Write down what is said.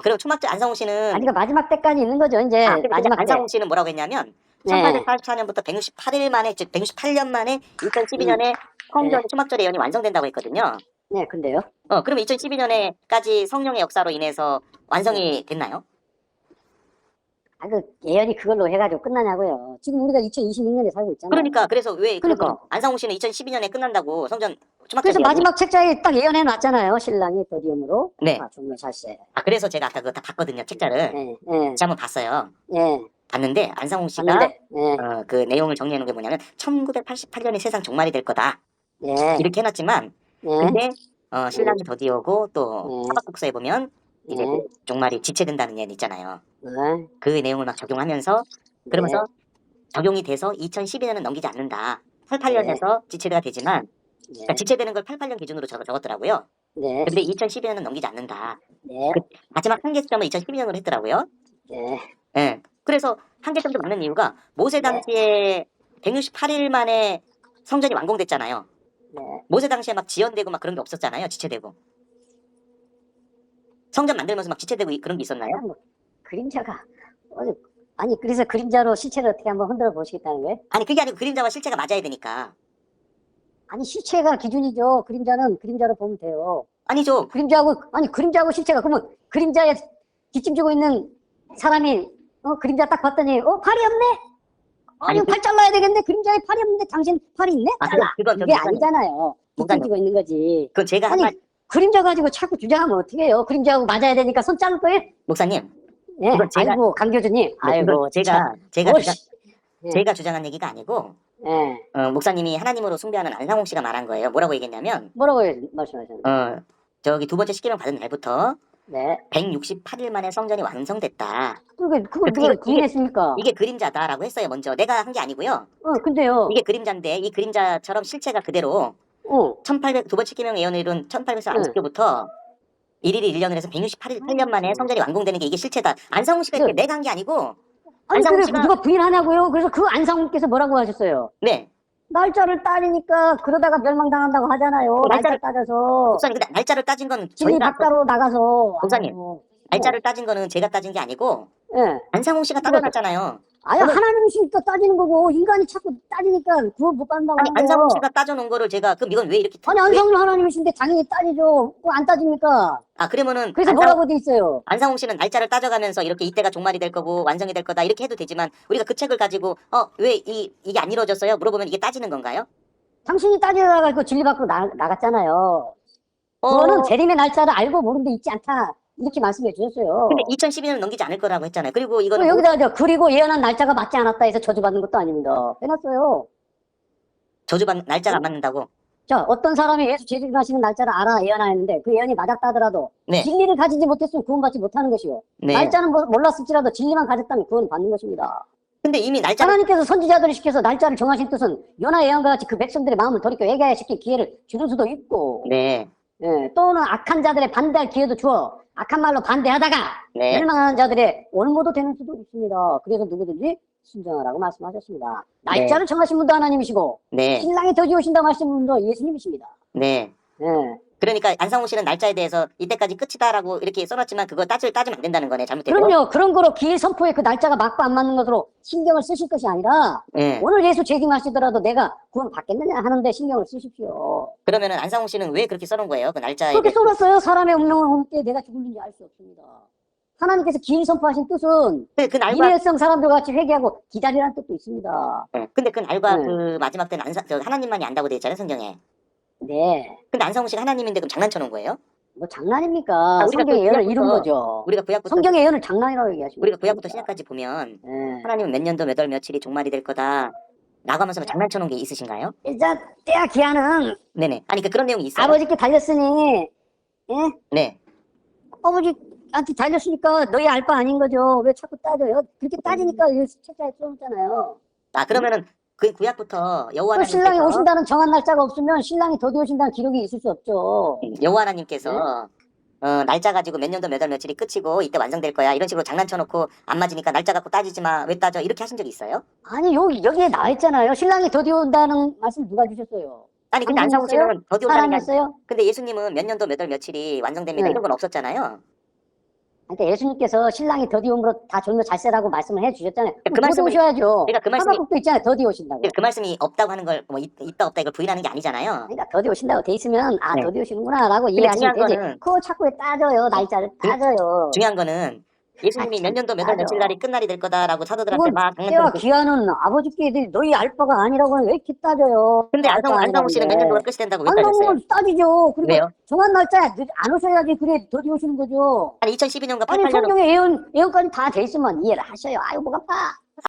그리고 초막절 안상홍 씨는 아니, 그 마지막 때까지 있는 거죠, 이제. 근데 마지막 때. 안상홍 씨는 뭐라고 했냐면 네. 1844년부터 168일 만에, 즉 168년 만에 2012년에 성전 네. 초막절 예언이 완성된다고 했거든요. 네, 근데요. 그러면 2012년에까지 성령의 역사로 인해서 완성이 됐나요? 아, 그 예언이 그걸로 해가지고 끝나냐고요. 지금 우리가 2026년에 살고 있잖아요. 그러니까 그래서 왜 그러면 그러니까. 안상홍 씨는 2012년에 끝난다고 성전 초막절 그래서 예언이? 마지막 책자에 딱 예언해 놨잖아요. 신랑이 도디움으로. 네. 맞춤을 살세. 그래서 제가 아까 그거 다 봤거든요, 책자를. 예, 예, 다시 한번 봤어요. 예. 봤는데 안상홍 씨가 봤는데, 예, 그 내용을 정리해 놓은 게 뭐냐면 1988년에 세상 종말이 될 거다. 예, 이렇게 해놨지만 예, 근데 신랑이 더디오고 또 예, 하박국서에 보면 이제 예, 그 종말이 지체된다는 예언 있잖아요. 예, 그 내용을 막 적용하면서 예, 그러면서 적용이 돼서 2012년은 넘기지 않는다. 88년에서 지체가 되지만 그러니까 예, 지체되는 걸 88년 기준으로 적었더라고요. 네, 근데 2012년은 넘기지 않는다. 네, 그 마지막 한계점을 2012년으로 했더라고요. 네, 예. 그래서 한계점도 맞는 이유가 모세 네, 당시에 168일 만에 성전이 완공됐잖아요. 네. 모세 당시에 막 지연되고 막 그런 게 없었잖아요. 지체되고. 성전 만들면서 막 지체되고 그런 게 있었나요? 뭐, 그림자가, 아니, 그래서 그림자로 시체를 어떻게 한번 흔들어 보시겠다는 거예요? 아니 그게 아니고 그림자와 실체가 맞아야 되니까. 아니, 시체가 기준이죠. 그림자는 그림자로 보면 돼요. 아니죠. 그림자하고 실체가, 그러면 그림자에 뒷짐지고 있는 사람이, 그림자 딱 봤더니, 팔이 없네? 아니, 아니, 팔 잘라야 되겠네? 그림자에 팔이 없는데 당신 팔이 있네? 잘라. 그건 그게 목사님. 아니잖아요. 뒷짐지고 있는 거지. 그건 제가 아니, 그림자 가지고 자꾸 주장하면 어떻게 해요? 그림자하고 맞아야 되니까 손 자를 거예요? 목사님. 예, 그건 제가- 아이고, 강 교주님. 아이고, 제가 주장한 얘기가 아니고 예. 목사님이 하나님으로 숭배하는 안상홍 씨가 말한 거예요. 뭐라고 얘기했냐면 뭐라고 말씀하셨나요? 저기 두 번째 십계명 받은 날부터 네. 168일 만에 성전이 완성됐다. 그걸 누가 부인했습니까? 이게 그림자다라고 했어요. 먼저 내가 한 게 아니고요. 근데요. 이게 그림자인데 이 그림자처럼 실체가 그대로 1800 두 번째 계명 예언을 이룬 1840교부터 일일이 1년을 해서 168년 만에 성전이 완공되는 게 이게 실체다. 안상홍 씨가 이렇게 내가 한 게 아니고 아니, 안상홍 그래, 씨가 누가 부인하냐고요? 그래서 그 안상훈께서 뭐라고 하셨어요? 네. 날짜를 따지니까 그러다가 멸망당한다고 하잖아요. 날짜 따져서. 목사님 근데 날짜를 따진 거는 진리 저희가 바다로 나가서. 목사님 아이고. 날짜를 따진 거는 제가 따진 게 아니고 예. 안상홍 씨가 따져놨잖아요. 아니, 하나님이시니까 따지는 거고, 인간이 자꾸 따지니까 구원 못 받는다고 아니 하는 거예요. 안상홍 씨가 따져놓은 거를 제가 그럼 이건 왜 이렇게 아니, 안상훈 하나님이신데 당연히 따지죠. 왜 안 따집니까? 그러면은 그래서 뭐라고 돼 있어요? 안상홍 씨는 날짜를 따져가면서 이렇게 이때가 종말이 될 거고 완성이 될 거다 이렇게 해도 되지만 우리가 그 책을 가지고 왜 이게 안 이루어졌어요? 물어보면 이게 따지는 건가요? 당신이 따지다가 그 진리 밖으로 나갔잖아요. 그거는 재림의 날짜를 알고 모르는 데 있지 않다. 이렇게 말씀해 주셨어요. 근데 2012년은 넘기지 않을 거라고 했잖아요. 그리고 이거는 여기다 그리고 예언한 날짜가 맞지 않았다 해서 저주받는 것도 아닙니다. 해놨어요. 저주받는 날짜가 안 맞는다고? 자, 어떤 사람이 예수 재림하시는 날짜를 알아 예언하였는데 그 예언이 맞았다 하더라도 네. 진리를 가지지 못했으면 구원받지 못하는 것이요. 네. 날짜는 몰랐을지라도 진리만 가졌다면 구원 받는 것입니다. 근데 이미 날짜를 하나님께서 선지자들을 시켜서 날짜를 정하신 뜻은 요나 예언과 같이 그 백성들의 마음을 돌이켜 회개시킬 기회를 주는 수도 있고 네. 또는 악한 자들의 반대할 기회도 주어 악한 말로 반대하다가 멸망하는 자들의 올무도 되는 수도 있습니다. 그래서 누구든지 순종하라고 말씀하셨습니다. 날짜를 정하신 분도 하나님이시고 신랑이 더디 오신다고 하신 분도 예수님이십니다. 네. 그러니까 안상홍 씨는 날짜에 대해서 이때까지 끝이다라고 이렇게 써놨지만 그거 따지면 안 된다는 거네. 잘못되고. 그럼요. 그런 거로 기일 선포에 그 날짜가 맞고 안 맞는 것으로 신경을 쓰실 것이 아니라 오늘 예수 재림하시더라도 내가 구원 받겠느냐 하는데 신경을 쓰십시오. 그러면은 안상홍 씨는 왜 그렇게 써놓은 거예요? 그 날짜에 그렇게 써놨어요. 사람의 운명을 올 때 내가 죽을는지 알 수 없습니다. 하나님께서 기일 선포하신 뜻은 그 날과 인외성 사람들 같이 회개하고 기다리라는 뜻도 있습니다. 근데 그 날과 그 마지막 때는 하나님만이 안다고 돼 있잖아요, 성경에. 네. 근데 안상홍 씨가 하나님인데 그럼 장난쳐 놓은 거예요? 뭐 장난입니까? 성경의 예언을 이룬 거죠. 우리가 구약부터 성경의 예언을 장난이라고 얘기하시면 우리가 구약부터 신약까지 보면 하나님은 몇 년도 몇 월 며칠이 종말이 될 거다 라고 하면서 장난쳐 놓은 게 있으신가요? 일단 때야 기한은 네네. 아니 그런 내용이 있어요. 아버지께 달렸으니 네. 아버지한테 달렸으니까 너희 알 바 아닌 거죠. 왜 자꾸 따져요? 그렇게 따지니까 책자에 써놓잖아요. 그러면은 그 구약부터 여호와 하나님께서 신랑이 오신다는 정한 날짜가 없으면 신랑이 더디 오신다는 기록이 있을 수 없죠. 여호와 하나님께서 날짜 가지고 몇 년도 몇 월 며칠이 끝이고 이때 완성될 거야 이런 식으로 장난쳐 놓고 안 맞으니까 날짜 갖고 따지지 마 왜 따져 이렇게 하신 적이 있어요? 아니 여기에 나와 있잖아요. 신랑이 더디 온다는 말씀 누가 주셨어요? 아니 근데 안상홍 씨는 더디 온다는 게 사람이었어요? 근데 예수님은 몇 년도 몇 월 며칠이 완성됩니다 이런 건 없었잖아요. 그러니까 예수님께서 신랑이 더디움으로 다 졸며 잘세라고 말씀을 해주셨잖아요. 그 말씀을 오셔야죠. 그러니까 그 말씀이 하박국도 있잖아요. 더디 오신다고. 그 말씀이 없다고 하는 걸 뭐 있다 없다 이걸 부인하는 게 아니잖아요. 그러니까 더디 오신다고 돼 있으면 아 네. 더디 오시는구나라고 근데 이해하시면 되지. 중요한 거는 그거 자꾸 왜 따져요. 날짜를 따져요. 중요한 거는 예수님이 몇 년도 몇 월 며칠 날이 끝날이 될 거다라고 사도들한테 그건 막 때와 기한은 아버지께 너희 알 바가 아니라고 왜 이렇게 따져요. 근데 안성호 씨는 몇 년도가 끝이 된다고 왜 따졌어요? 안성호 따지죠. 그리고 왜요? 정한 날짜에 안 오셔야지 그래 더디 오시는 거죠. 아니 2012년과 아니 88년 성경에 예언까지 다 돼 있으면 이해를 하셔요. 아유 뭐가 봐.